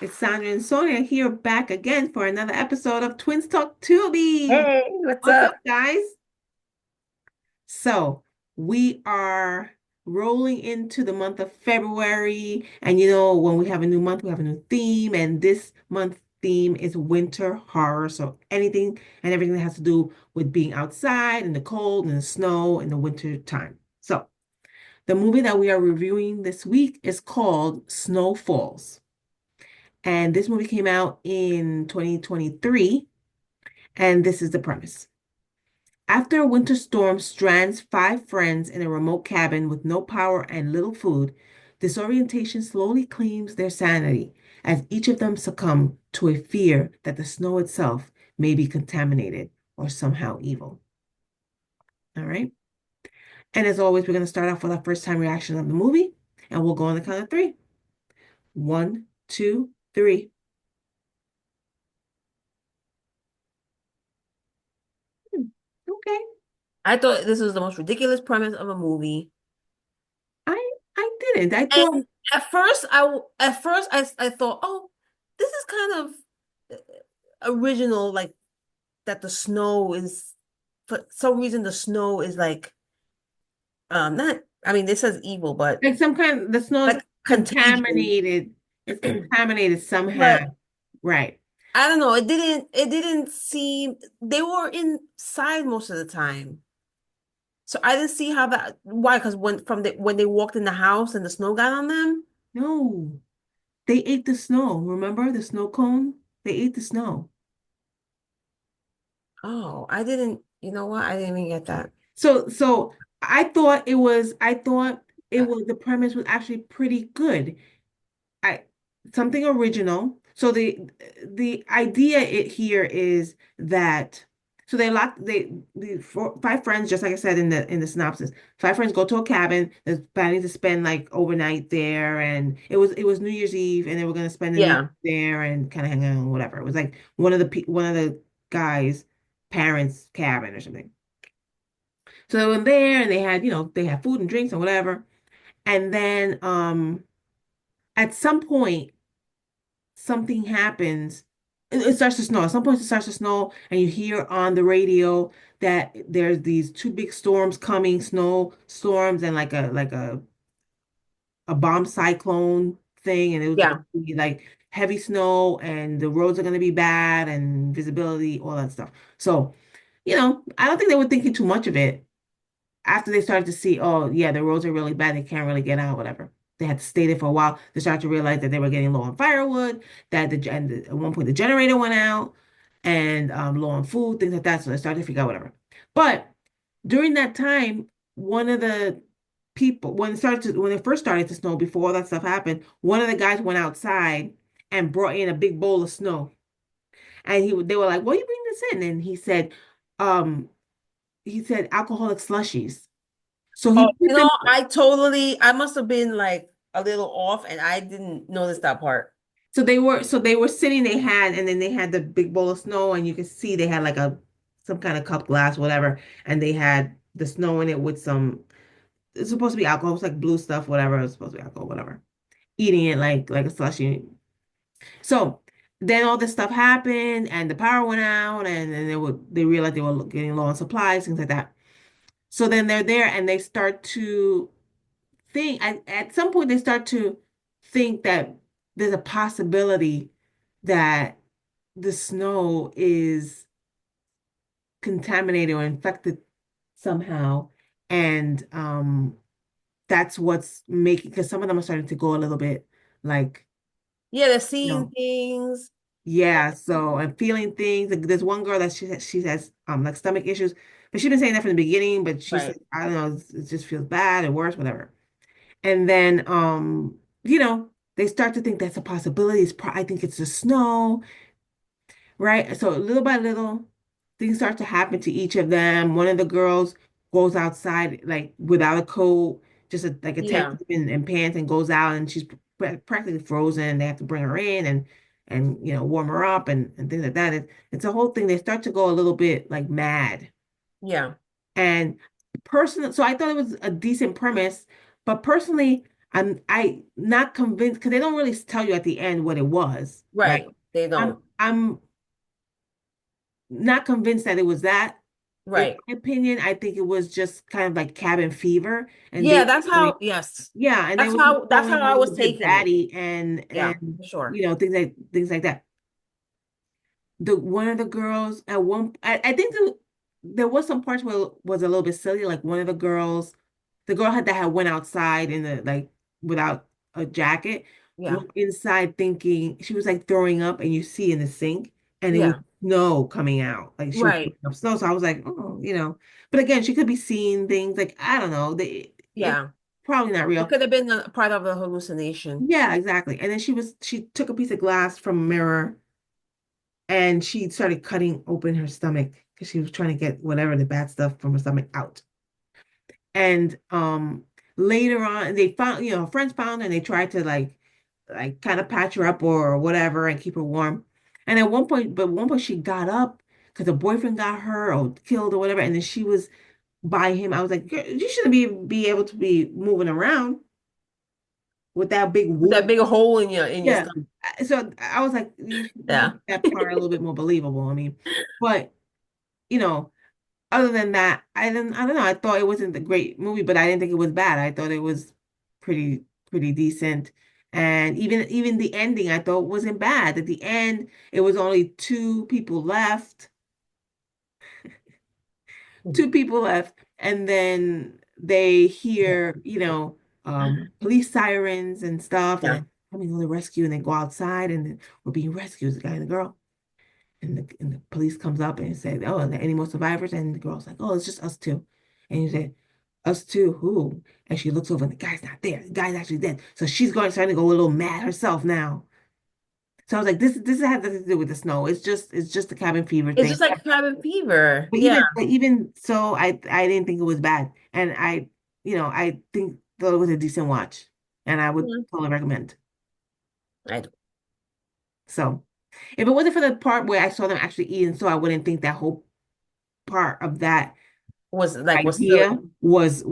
It's Sandra and Sonia here back again for another episode of Twins Talk Tubi. Hey, what's What's up, up? guys? So, we are rolling into the month of February. And when we have a new month, we have a new theme. And this month theme is winter horror. So, anything and everything that has to do with being outside in the cold and the snow in the winter time. So, the movie that we are reviewing this week is called Snow Falls. And this movie came out in 2023, and this is the premise. After a winter storm strands five friends in a remote cabin with no power and little food, disorientation slowly claims their sanity as each of them succumb to a fear that the snow itself may be contaminated or somehow evil. All right. And as always, we're going to start off with our first time reaction of the movie, and we'll go on the count of three. One, two, three. Hmm, okay. I thought this was the most ridiculous premise of a movie. I I didn't. I thought And at first I thought, oh, this is kind of original, like that the snow is for some reason the snow is like not I mean this says evil, but like some kind the snow's like contagion. contaminated. It's contaminated somehow. But Right. I don't know, it didn't seem they were inside most of the time. So I didn't see how that why, because when they walked in the house and the snow got on them. No. They ate the snow. Remember the snow cone? They ate the snow. Oh, I didn't, you know what? I didn't even get that. So I thought the premise was actually pretty good. I Something original. So the idea here is that so they lock the five friends, just like I said in the synopsis. Five friends go to a cabin. They're planning to spend like overnight there, and it was New Year's Eve, and they were gonna spend the New Year Yeah, there and kind of hang out, whatever. It was like one of the guys' parents' cabin or something. So they went there, and they had food and drinks and whatever. And then at some point something happens. It starts to snow. At some point, it starts to snow, and you hear on the radio that there's these two big storms coming, snow storms, and like a bomb cyclone thing, and it was going yeah, to be like heavy snow, and the roads are going to be bad, and visibility, all that stuff. So, I don't think they were thinking too much of it after they started to see, oh yeah, the roads are really bad, they can't really get out, whatever. They had to stay there for a while. They started to realize that they were getting low on firewood, at one point the generator went out, and low on food, things like that. So they started to figure out whatever. But during that time, one of the people, when it first started to snow, before all that stuff happened, one of the guys went outside and brought in a big bowl of snow. And they were like, "What are you bringing this in?" And um, he said alcoholic slushies. So he Oh, put them. I must have been like a little off and I didn't notice that part. So they were sitting. And then they had the big bowl of snow, and you could see they had like some kind of cup glass, whatever, and they had the snow in it with some. It's supposed to be alcohol. It's like blue stuff, whatever. It's supposed to be alcohol, whatever. Eating it like a slushy. So then all this stuff happened, and the power went out, and then they realized they were getting low on supplies, things like that. So then they're there, and they start to at some point they start to think that there's a possibility that the snow is contaminated or infected somehow. And that's what's making, because some of them are starting to go a little bit like, Yeah, they're you seeing know, things. yeah, so I'm feeling things. Like, there's one girl that she has like stomach issues, but she's been saying that from the beginning, but she said, Right. I don't know, it just feels bad or worse, whatever. And then, they start to think that's a possibility. I think it's the snow, right? So little by little, things start to happen to each of them. One of the girls goes outside like without a coat, just like a tank Yeah, top and pants, and goes out, and she's practically frozen. They have to bring her in and warm her up and things like that. It's a whole thing. They start to go a little bit like mad. yeah. And personally, so I thought it was a decent premise, but personally, I not convinced because they don't really tell you at the end what it was, right? Right. They don't. I'm not convinced that it was that. In Right. my opinion, I think it was just kind of like cabin fever, and Yeah, they that's like how, yes. yeah, and they were just That's calling how her I a was little bit taking it. batty Yeah, and for sure. things like that. The one of the girls at one I think there was some parts where it was a little bit silly, like one of the girls, the girl had that had went outside in the like without a jacket, Yeah. went inside thinking she was like throwing up and you see in the sink and it was Yeah. snow coming out. Like she was Right. throwing up snow. So I was like, oh, but again, she could be seeing things like I don't know. It's Yeah. probably not It real. could have been a part of the hallucination. Yeah, exactly. And then she took a piece of glass from a mirror and she started cutting open her stomach because she was trying to get whatever the bad stuff from her stomach out. And later on, they found, her friends found her and they tried to like kind of patch her up or whatever and keep her warm. And at one point she got up because her boyfriend got her or killed or whatever, and then she was by him. I was like, "Girl, you shouldn't be able to be moving around with that big With that wound." big hole in your Yeah. stomach. So I was like, you Yeah. make that part a little bit more believable. I mean, but you know, other than that, I don't know. I thought it wasn't a great movie, but I didn't think it was bad. I thought it was pretty decent. And even the ending I thought wasn't bad. At the end, it was only two people left, and then they hear, police sirens and stuff, and Yeah. then coming to the rescue, and they go outside, and then we're being rescued, the guy and the girl. And the police comes up and said, "Oh, are there any more survivors?" And the girl's like, "Oh, it's just us two." And he said, "Us two? Who?" And she looks over and the guy's not there. The guy's actually dead. So she's starting to go a little mad herself now. So I was like, this has nothing to do with the snow. It's just the cabin fever It's thing. just like cabin fever. But Yeah. even so, I didn't think it was bad. And I think thought it was a decent watch. And I would Mhm. totally recommend. I d- So if it wasn't for the part where I saw them actually eating, so I wouldn't think that whole part of that was idea silly. was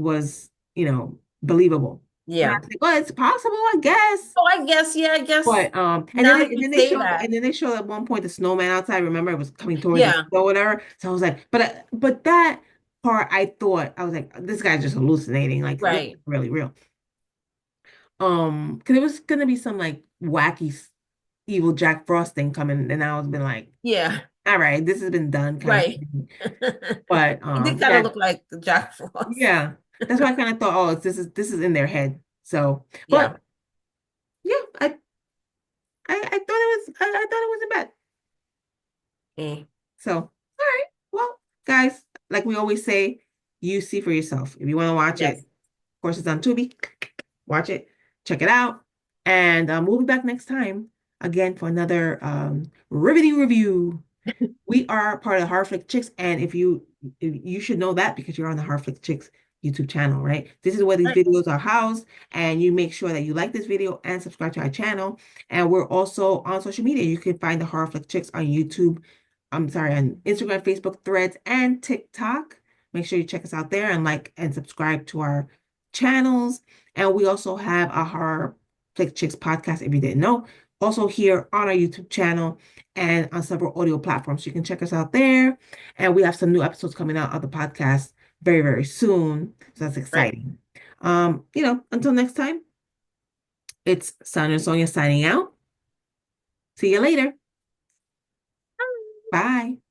believable. And I Yeah. was like, well, it's possible, I guess. Oh, I guess, yeah, I guess But now that you say that. and then they showed at one point the snowman outside. Remember, it was coming towards us Yeah. or whatever. So I was like, but that part I thought I was like, this guy's just hallucinating. Like this is Right. really real. Because it was gonna be some like wacky evil Jack Frost thing coming, and I was been like, Yeah. all right, this has been done kind of Right. thing. But He did kind of yeah, look like the Jack Frost. yeah. That's why I kind of thought, oh, this is in their head. So, Yeah. but yeah, I thought I thought it wasn't bad. Eh. So, all right. Well, guys, like we always say, you see for yourself. If you want to watch it, Yes. of course, it's on Tubi. Watch it, check it out, and we'll be back next time again for another riveting review. We are part of the Horror Chicks, and if you should know that because you're on the Horror Chicks YouTube channel, right? This is where these Right. videos are housed, and you make sure that you like this video and subscribe to our channel. And we're also on social media. You can find the Horror Chicks on YouTube. I'm sorry, on Instagram, Facebook, Threads, and TikTok. Make sure you check us out there and like and subscribe to our channels. And we also have a Horror Chicks podcast if you didn't know. Also here on our YouTube channel and on several audio platforms. You can check us out there. And we have some new episodes coming out of the podcast very, very soon. So that's Right. exciting. Until next time, it's Sonia and Sonia signing out. See you later. Bye.